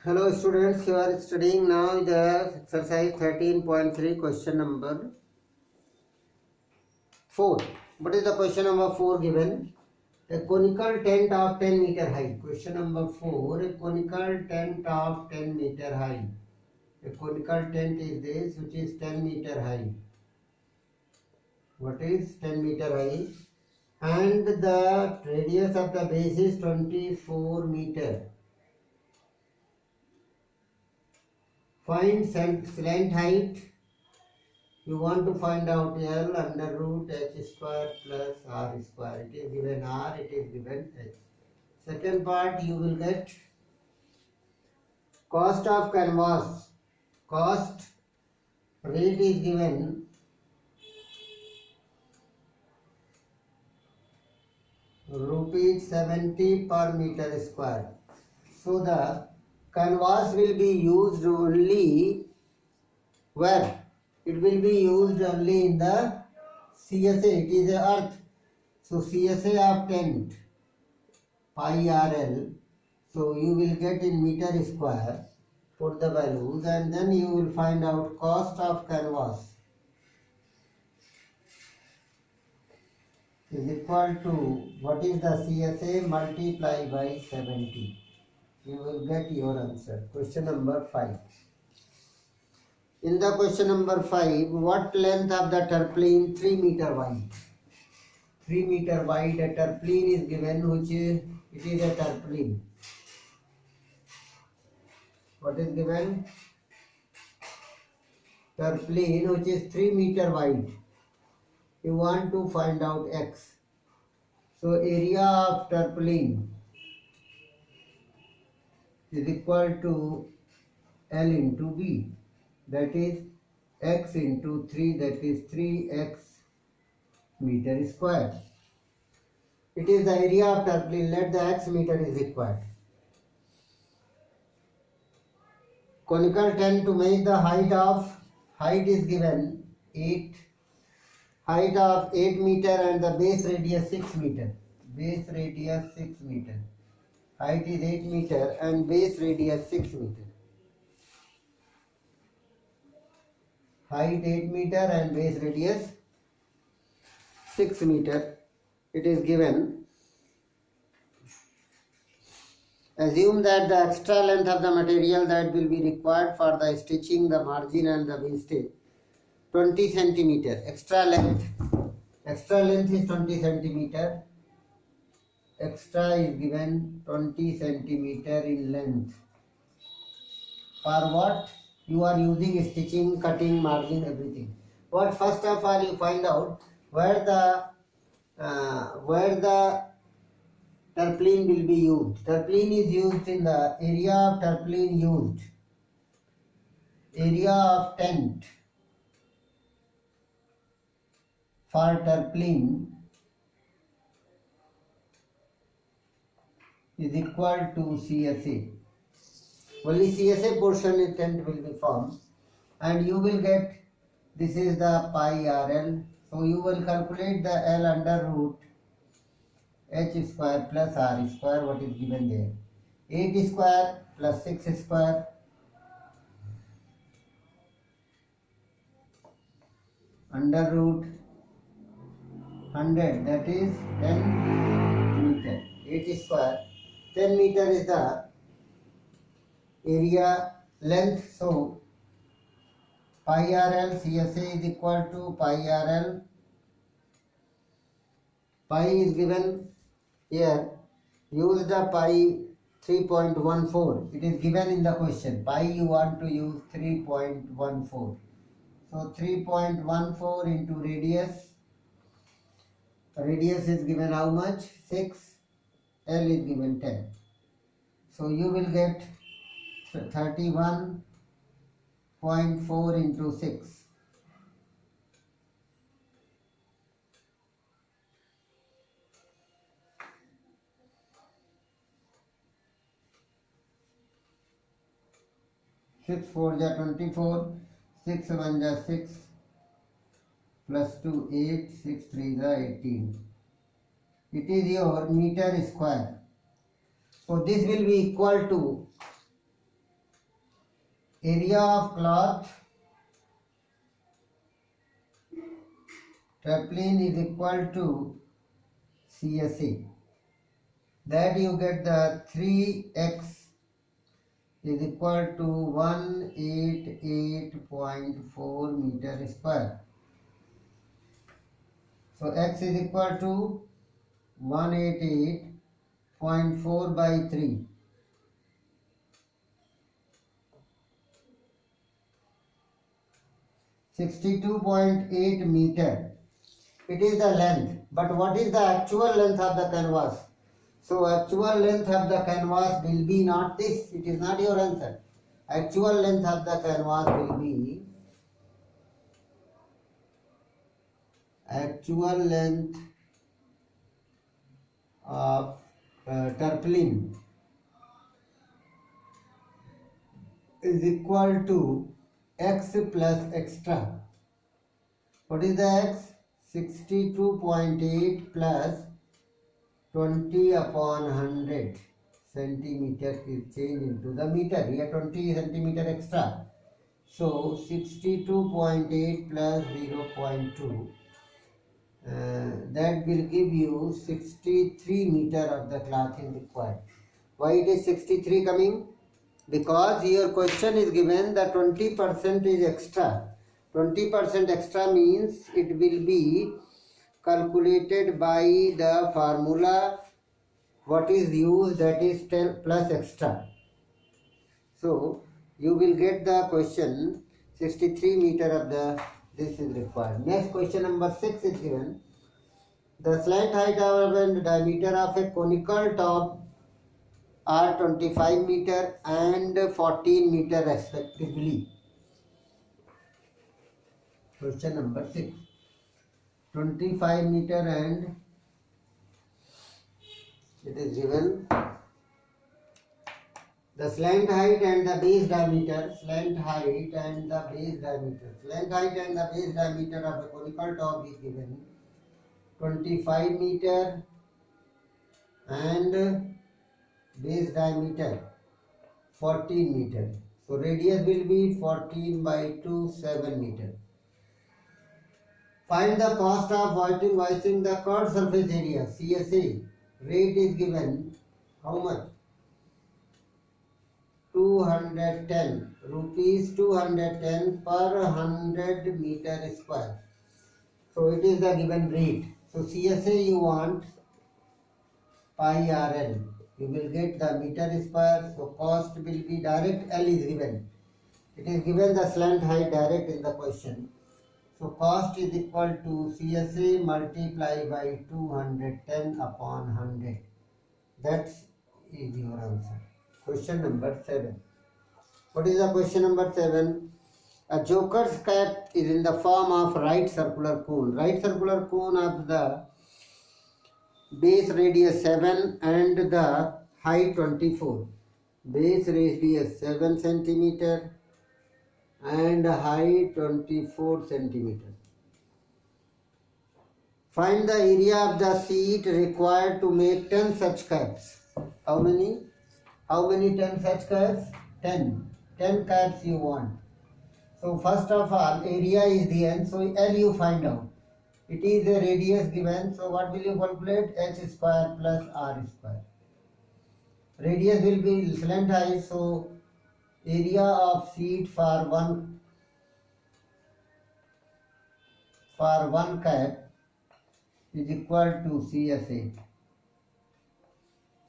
Hello students, you are studying now the exercise 13.3 question number 4. What is the question number 4 given? A conical tent of 10 meter high. Question number 4, a conical tent of 10 meter high. A conical tent is this which is 10 meter high. What is 10 meter high? And the radius of the base is 24 meter. Find slant height. You want to find out L under root h square plus r square. It is given r, it is given h. Second part you will get cost of canvas. Cost rate is given rupees 70 per meter square. So the canvas will be used only where? It will be used only in the CSA. It is a earth. So CSA of tent pi RL. So you will get in meter square, put the values, and then you will find out cost of canvas is equal to what is the CSA multiply by 70. You will get your answer. Question number 5. In the question number 5, what length of the tarpaulin 3 meter wide? 3 meter wide a tarpaulin is given, which is, it is a tarpaulin. What is given? Tarpaulin which is 3 meter wide. You want to find out x. So area of tarpaulin is equal to L into B. That is x into 3, that is 3x meter square. It is the area of tarpaulin. Let the x meter is required. Conical tent to make the height is given 8. Height of 8 meter and the base radius 6 meter. Base radius 6 meter. Height is 8 meter and base radius 6 meter. Height 8 meter and base radius 6 meter. It is given. Assume that the extra length of the material that will be required for the stitching, the margin and the wastage 20 centimeter. Extra length is 20 centimeter. Extra is given 20 centimeter in length. For what? You are using stitching, cutting, margin, everything. But first of all you find out where the tarpaulin will be used. Tarpaulin is used in the area of tarpaulin used. Area of tent for tarpaulin is equal to CSA. Only CSA portion in tent will be formed, and you will get, this is the pi RL. So you will calculate the L under root h square plus r square, what is given there. 8 square plus 6 square under root 100, that is 10 meter. 8 square, 10 meter is the area length. So pi RL CSA is equal to pi RL. Pi is given here. Use the pi 3.14. It is given in the question. Pi you want to use 3.14. So 3.14 into radius. Radius is given how much? 6. L is given 10. So you will get 31.4 into 6. Six 4 ja 24, 6 1 ja 6, plus 2 8, 6 3 ja 18. It is your meter square. So this will be equal to area of cloth tarpaulin is equal to CSA. That you get the 3x is equal to 188.4 meter square. So x is equal to 188.4 by 3. 62.8 meter. It is the length. But what is the actual length of the canvas? So actual length of the canvas will be not this. It is not your answer. Actual length of the canvas will be actual length of tarpaulin is equal to x plus extra. What is the x? 62.8 plus 20 upon 100 centimeter is changed into the meter. Here 20 centimeter extra. So 62.8 plus 0.2 that will give you 63 meter of the cloth is required. Why it is 63 coming? Because your question is given the 20% is extra. 20% extra means it will be calculated by the formula what is used, that is 10 plus extra. So you will get the question 63 meter of the this is required. Next question number 6 is given. The slant height and diameter of a conical top are 25 meter and 14 meter respectively. Question number 6. 25 meter and it is given the slant height and the base diameter. Slant height and the base diameter. Slant height and the base diameter of a conical top is given 25 meter and base diameter 14 meter. So radius will be 14 by 2, 7 meter. Find the cost of whitening the curved surface area, CSA. Rate is given, how much? 210 rupees, 210 per 100 meter square. So it is the given rate. So CSA you want pi RL. You will get the meter square. So cost will be direct, L is given. It is given the slant height direct in the question. So cost is equal to CSA multiplied by 210 upon 100. That is your answer. Question number 7. What is the question number 7? A joker's cap is in the form of right circular cone. Right circular cone of the base radius 7 and the height 24. Base radius 7 centimeter and height 24 centimeter. Find the area of the sheet required to make 10 such caps. How many? How many 10 such caps? 10. 10 caps you want. So first of all, area is given, so L you find out. It is a radius given, so what will you calculate? H square plus R square. Radius will be slant height, so area of sheet for one cap is equal to CSA.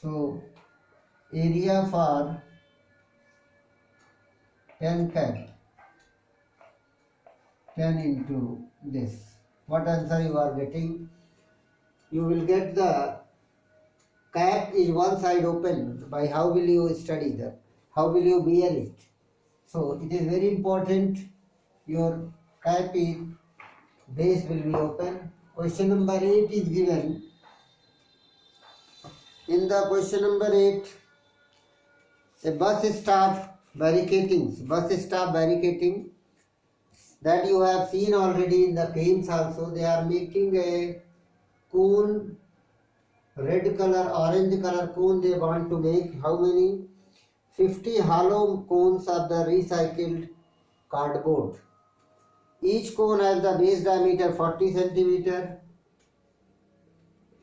So area for 10 cap, 10 into this. What answer you are getting? You will get the cap is one side open. By how will you study that? How will you bear it? So it is very important. Your cap is base will be open. Question number 8 is given. In the question number 8, a bus stop barricading that you have seen already in the games also. They are making a cone, red color, orange color cone they want to make. How many? 50 hollow cones of the recycled cardboard. Each cone has the base diameter 40 centimeter.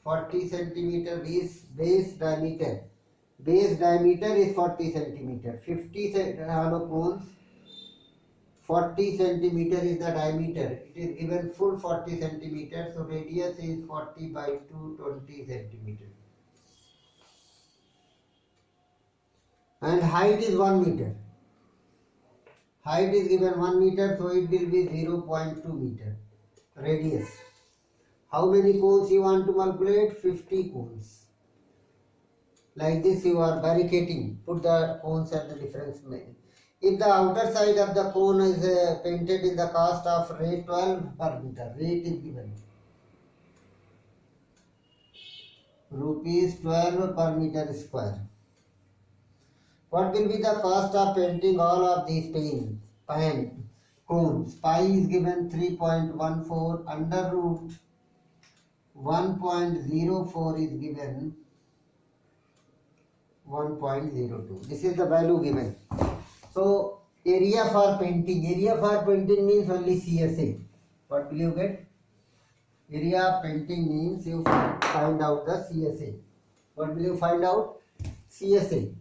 40 centimeter base diameter. Base diameter is 40 centimeter. 50 hollow cones, 40 centimeter is the diameter. It is given full 40 centimeter. So radius is 40 by 220 centimeter. And height is 1 meter. Height is given 1 meter, so it will be 0.2 meter. Radius. How many cones you want to calculate? 50 cones. Like this you are barricading. Put the cones at the difference. If the outer side of the cone is painted in the cost of rate 12 per meter, rate is given. Rupees 12 per meter square. What will be the cost of painting all of these cones? Pi is given 3.14, under root 1.04 is given 1.02. This is the value given. So area for painting. Area for painting means only CSA. What will you get? Area of painting means you find out the CSA. What will you find out? CSA.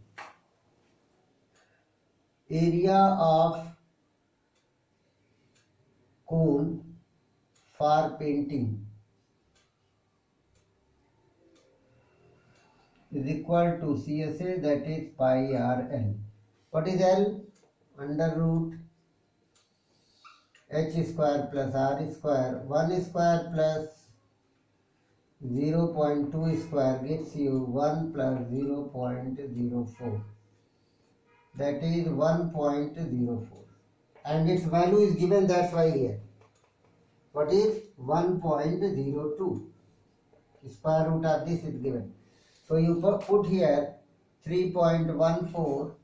Area of cone for painting is equal to CSA, that is pi r L. What is L? Under root h square plus r square. 1 square plus 0.2 square gives you 1 plus 0.04. That is 1.04. And its value is given, that's why here. What is 1.02? Square root of this is given. So you put here 3.14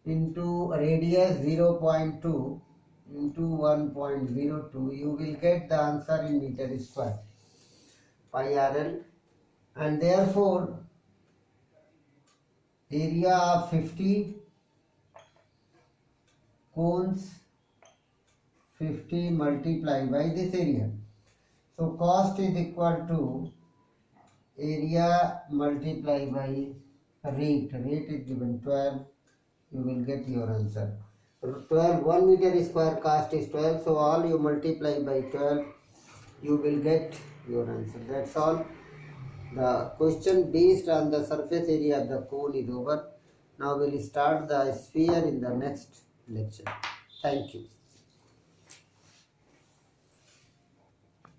into radius 0.2 into 1.02. You will get the answer in meter square. Pi RL. And therefore area of 50 cones, 50 multiplied by this area. So cost is equal to area multiplied by rate. Rate is given 12. You will get your answer. 12, 1 meter square cost is 12. So all you multiply by 12, you will get your answer. That's all. The question based on the surface area of the cone is over. Now we will start the sphere in the next lecture. Thank you.